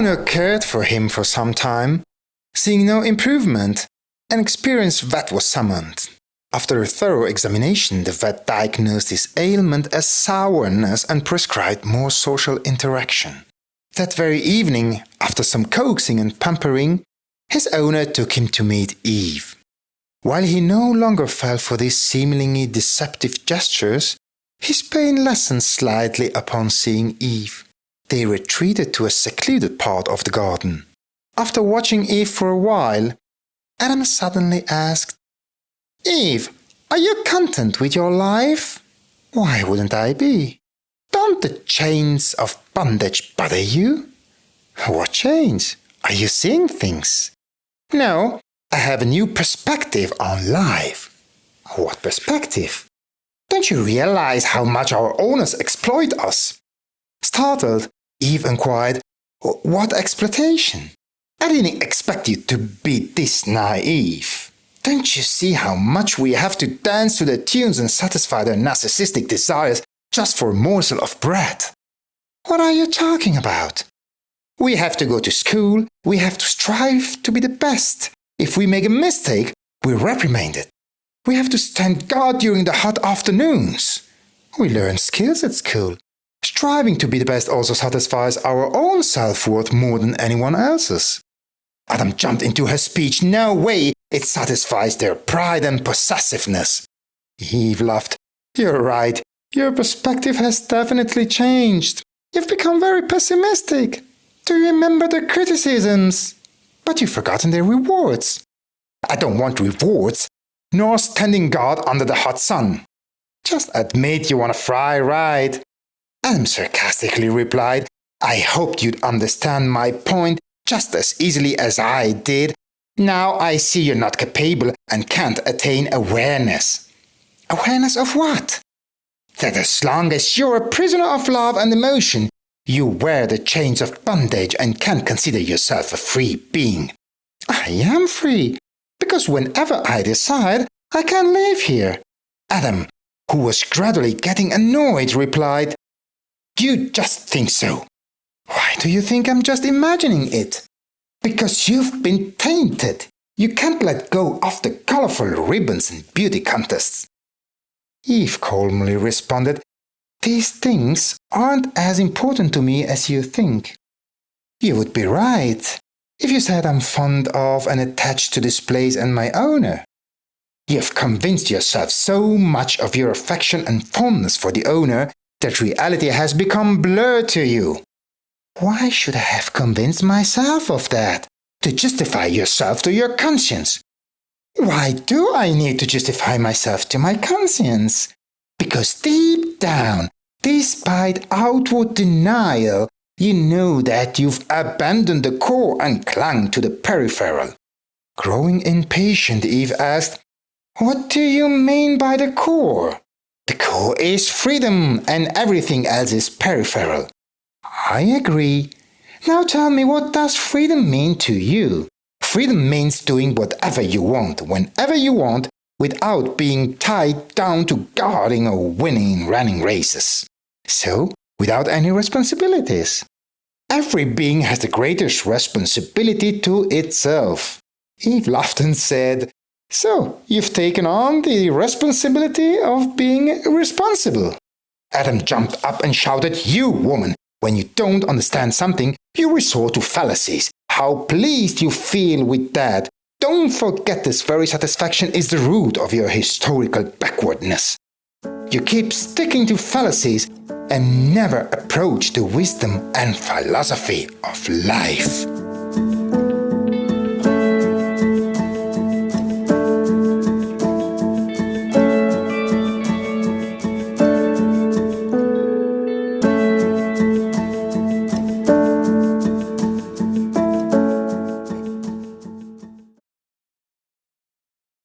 owner cared for him for some time, seeing no improvement, an experienced vet was summoned. After a thorough examination, the vet diagnosed his ailment as sourness and prescribed more social interaction. That very evening, after some coaxing and pampering, his owner took him to meet Eve. While he no longer fell for these seemingly deceptive gestures, his pain lessened slightly upon seeing Eve. They retreated to a secluded part of the garden. After watching Eve for a while, Adam suddenly asked, "Eve, are you content with your life?" "Why wouldn't I be? Don't the chains of bondage bother you?" "What chains? Are you seeing things?" "No, I have a new perspective on life." "What perspective?" "Don't you realize how much our owners exploit us?" Startled, Eve inquired, "What exploitation?" "I didn't expect you to be this naive. Don't you see how much we have to dance to their tunes and satisfy their narcissistic desires just for a morsel of bread?" "What are you talking about?" "We have to go to school, we have to strive to be the best. If we make a mistake, we're reprimanded. We have to stand guard during the hot afternoons. We learn skills at school. Striving to be the best also satisfies our own self-worth more than anyone else's." Adam jumped into her speech. "No way! It satisfies their pride and possessiveness." Eve laughed. "You're right. Your perspective has definitely changed. You've become very pessimistic. Do you remember the criticisms? But you've forgotten their rewards." "I don't want rewards, nor standing guard under the hot sun. Just admit you want a fry ride." Adam sarcastically replied, "I hoped you'd understand my point just as easily as I did. Now I see you're not capable and can't attain awareness." "Awareness of what?" "That as long as you're a prisoner of love and emotion, you wear the chains of bondage and can't consider yourself a free being." "I am free, because whenever I decide, I can live here." Adam, who was gradually getting annoyed, replied, "You just think so." "Why do you think I'm just imagining it?" "Because you've been tainted. You can't let go of the colorful ribbons and beauty contests." Eve calmly responded, "These things aren't as important to me as you think." "You would be right if you said I'm fond of and attached to this place and my owner. You've convinced yourself so much of your affection and fondness for the owner that reality has become blurred to you." "Why should I have convinced myself of that? To justify yourself to your conscience." "Why do I need to justify myself to my conscience?" "Because deep down, despite outward denial, you know that you've abandoned the core and clung to the peripheral." Growing impatient, Eve asked, "What do you mean by the core?" "The core is freedom, and everything else is peripheral." "I agree. Now tell me, what does freedom mean to you?" "Freedom means doing whatever you want, whenever you want, without being tied down to guarding or winning running races. So, without any responsibilities. Every being has the greatest responsibility to itself." Eve laughed and said, "So, you've taken on the responsibility of being irresponsible." Adam jumped up and shouted, "You woman! When you don't understand something, you resort to fallacies. How pleased you feel with that. Don't forget this very satisfaction is the root of your historical backwardness. You keep sticking to fallacies and never approach the wisdom and philosophy of life."